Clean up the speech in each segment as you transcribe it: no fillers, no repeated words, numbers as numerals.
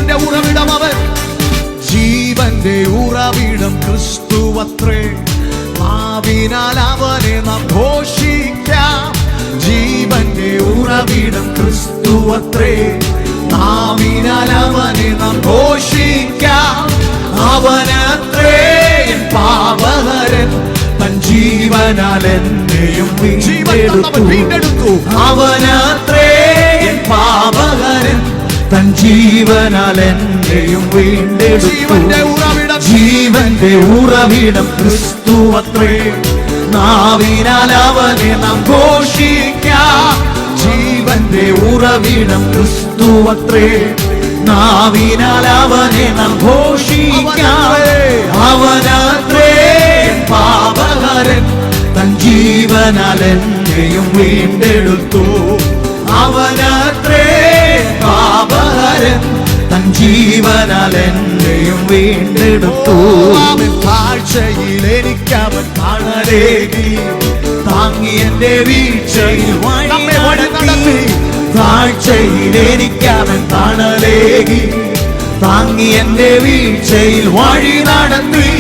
ജീവന്റെ ഉറവിടം അവൻ. ജീവന്റെ ഉറവിടം ക്രിസ്തുവത്രേ, നാവിനാൽ അവനെ നാം ഘോഷിക്കാം. ജീവന്റെ ഉറവിടം ക്രിസ്തുവത്രേ, നാവിനാൽ അവനെ നാം ഘോഷിക്കാം. അവനത്രേ എൻ പാപഹരൻ, തൻ ജീവനാൽ എന്നെയും വീണ്ടെടുത്തു. അവനത്രേ എൻ പാപഹരൻ, തൻ ജീവനാൽ എന്നെയും വീണ്ടെടുത്തു. ജീവന്റെ ഉറവിടം ക്രിസ്തുവത്രേ, നാവിനാൽ അവനെ നാം ഘോഷിക്കാം. ജീവന്റെ ഉറവിടം ക്രിസ്തുവത്രേ, നാവിനാൽ അവനെ നാം ഘോഷിക്കാം. അവനത്രേ പാപഹരൻ, തൻ ജീവനാൽ എന്നെയും വീണ്ടെടുത്തു. അവനത്രേ പാപഹരൻ, തൻ ജീവനാൽ എന്നെയും വീണ്ടെടുത്തു. താഴ്ചയിൽ എനിക്കവൻ തണലേകി, താങ്ങി എന്റെ വീഴ്ചയിൽ വഴി നടത്തി. താഴ്ചയിൽ എനിക്കവൻ തണലേകി, താങ്ങി എന്റെ വീഴ്ചയിൽ വഴി നടത്തി.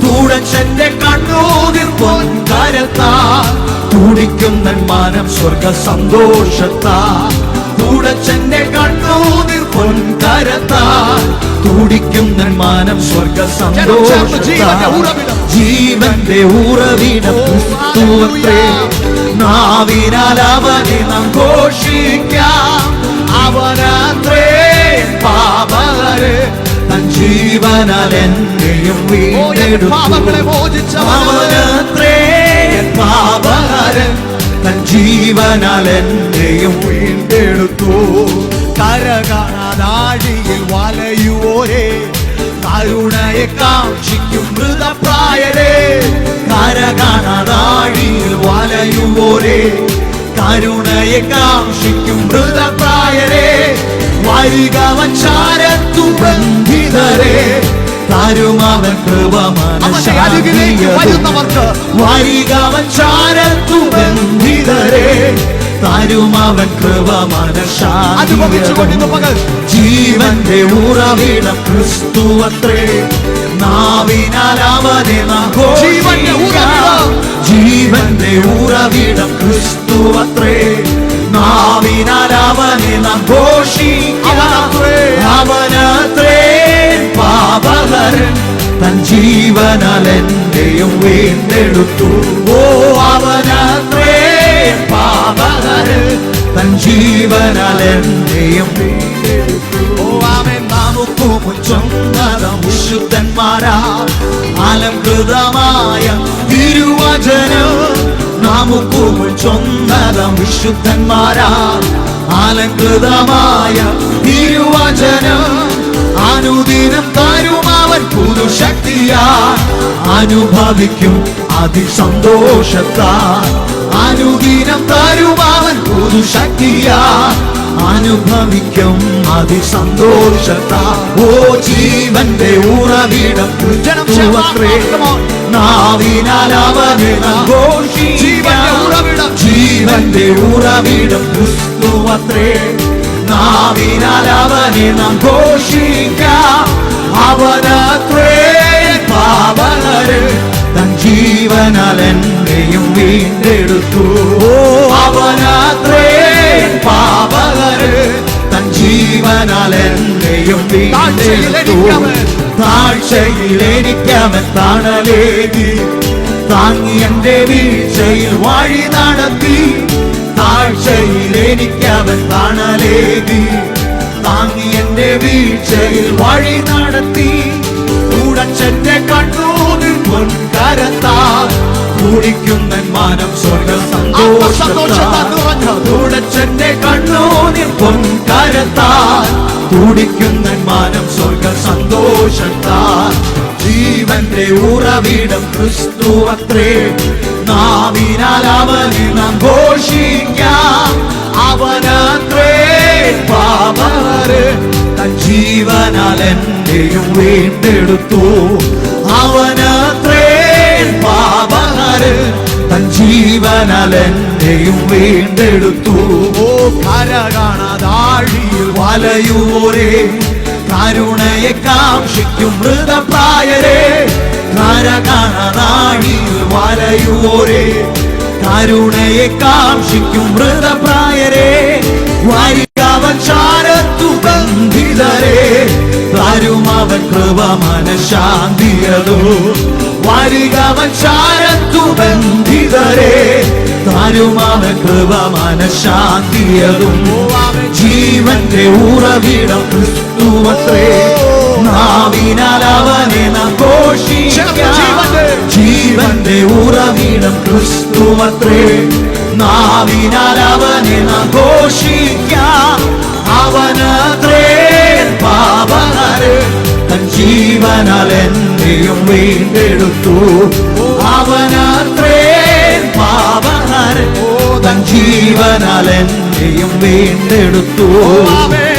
തുടച്ചെന്റെ കണ്ണൂതിർ പൊൻകരത്താ, തുടിക്കുന്ന മാനം സ്വർഗ സന്തോഷത്താ. തുടച്ചെന്റെ കണ്ണൂതിർ പൊൻകരത്താ, തുടിക്കുന്ന മാനം സ്വർഗ സന്തോഷത്താ. ജീവന്റെ ഉറവിടം ക്രിസ്തുവത്രേ, നാവിനാൽ അവനെ നാം ഘോഷിക്കാം. അവനത്രേ പാപഹരൻ, തൻ ജീവനാൽ എന്നെയും വീണ്ടെടുത്തു. അവനത്രേ പാപഹരൻ, തൻ ജീവനാൽ എന്നെയും വീണ്ടെടുത്തു. കരകാണാതാഴിയിൽ വലയുവോരേ, കരുണയെ കാക്ഷിക്കും മൃതപ്രായരേ. കരകാണാതാഴിയിൽ വലയുവോരേ, കരുണയെ കാക്ഷിക്കും മൃതപ്രായരേ. വരിക വച്ചാരത്തു ബന്ധിതരേ, തരുമവൻ കൃപമാനശാന്തിയരുന്നവർക്ക്. വരിക വച്ചാരത്തു ബന്ധിതരേ, തരുമവൻ കൃപമാനശാന്തിയരുന്നു. ജീവന്റെ ഉറവിടം ക്രിസ്തുവത്രേ, നാവിനാൽ അവനെ നാം ഘോഷിക്കാം. ജീവന്റെ ഉറവിടം ക്രിസ്തുവത്രേ, നാവിനാൽ അവനെ നാം ഘോഷിക്കാം. അവനത്രേ പാപഹരൻ, തൻ ജീവനാൽ എന്നെയും വീണ്ടെടുത്തു. ഓ അവനത്രേ പാപഹരൻ, തൻ ജീവനാൽ എന്നെയും വീണ്ടെടുത്തു. ഓ അവൻ നമുക്ക് മുൻചൊന്നതം വിശുദ്ധന്മാരാ, അലങ്കൃതമായ തിരുവചനം. നമുക്ക് മുൻചൊന്നതം വിശുദ്ധന്മാരാ, അലങ്കൃതമായ തിരുവചനം. അനുദിനം തരും അവൻ പുതുശക്തിയാ, അനുഭവിക്കും അതിസന്തോഷത്താ. അനുദിനം തരും അവൻ പുതുശക്തിയാ, അനുഭവിക്കും അതിസന്തോഷത്താ. ഓ ജീവന്റെ ഉറവിടം ക്രിസ്തുവത്രേ, നാവിനാൽ അവനെ നാം ഘോഷിക്കാം. ജീവന്റെ ഉറവിടം ക്രിസ്തുവത്രേ, നാവിനാൽ അവനെ നാം ഘോഷിക്കാം. അവനത്രേ പാപഹരൻ, തൻ ജീവനാൽ എന്നെയും വീണ്ടെടുത്തു. അവനത്രേ പാപഹരൻ, തൻ ജീവനാൽ എന്നെയും വീണ്ടെടുത്തു. താഴ്ചയിൽ എനിക്കവൻ തണലേകി, താങ്ങി എന്റെ വീഴ്ചയിൽ വഴി നടത്തി. താഴ്ചയിൽ എനിക്കവൻ തണലേകി, താങ്ങി എന്റെ വീഴ്ചയിൽ വഴി നടത്തി. തുടച്ചെന്റെ കണ്ണൂതിർ പൊൻകരത്താ, തുടിക്കുന്ന മാനം സ്വർഗ സന്തോഷത്താ. തുടച്ചെന്റെ കണ്ണൂതിർ പൊൻകരത്താ, തുടിക്കുന്ന മാനം സ്വർഗ സന്തോഷത്താ. ജീവന്റെ ഉറവിടം ക്രിസ്തുവത്രേ, നാവിനാൽ അവനെ നാം ഘോഷിക്കാം. അവനത്രേ പാപഹരൻ, തൻ ജീവനാൽ എന്നെയും വീണ്ടെടുത്തു. അവനത്രേ പാപഹരൻ, തൻ ജീവനാൽ എന്നെയും വീണ്ടെടുത്തു. ഓ കര കാണാതാഴിയിൽ വലയുവോരേ, കരുണയെ കാക്ഷിക്കും മൃതപ്രായരെ, കര കാണാനാഴിയിൽ വലയുവോരെ. കരുണയെ കാക്ഷിക്കും മൃതപ്രായരെ, വരികവൻ ചാരത്തു ബന്ധിതരെ, തരുമവൻ കൃപ മനഃശാന്തിയതോ. വരികവൻ ചാരത്തു ബന്ധിതരെ, തരുമവൻ കൃപ മനഃശാന്തിയതും. ജീവന്റെ ഉറവിടം ക്രിസ്തുവത്രേ, നാവിനാൽ അവനെ നാം ഘോഷിക്കാം. ജീവന്റെ ഉറവിടം ക്രിസ്തുവത്രേ, നാവിനാൽ അവനെ നാം ഘോഷിക്കാം. അവനത്രേ പാപഹരൻ, തൻ ജീവനാൽ എന്നെയും വീണ്ടെടുത്തു. അവനത്രേ പാപഹരൻ, തൻ ജീവനാൽ എന്നെയും വീണ്ടെടുത്തു.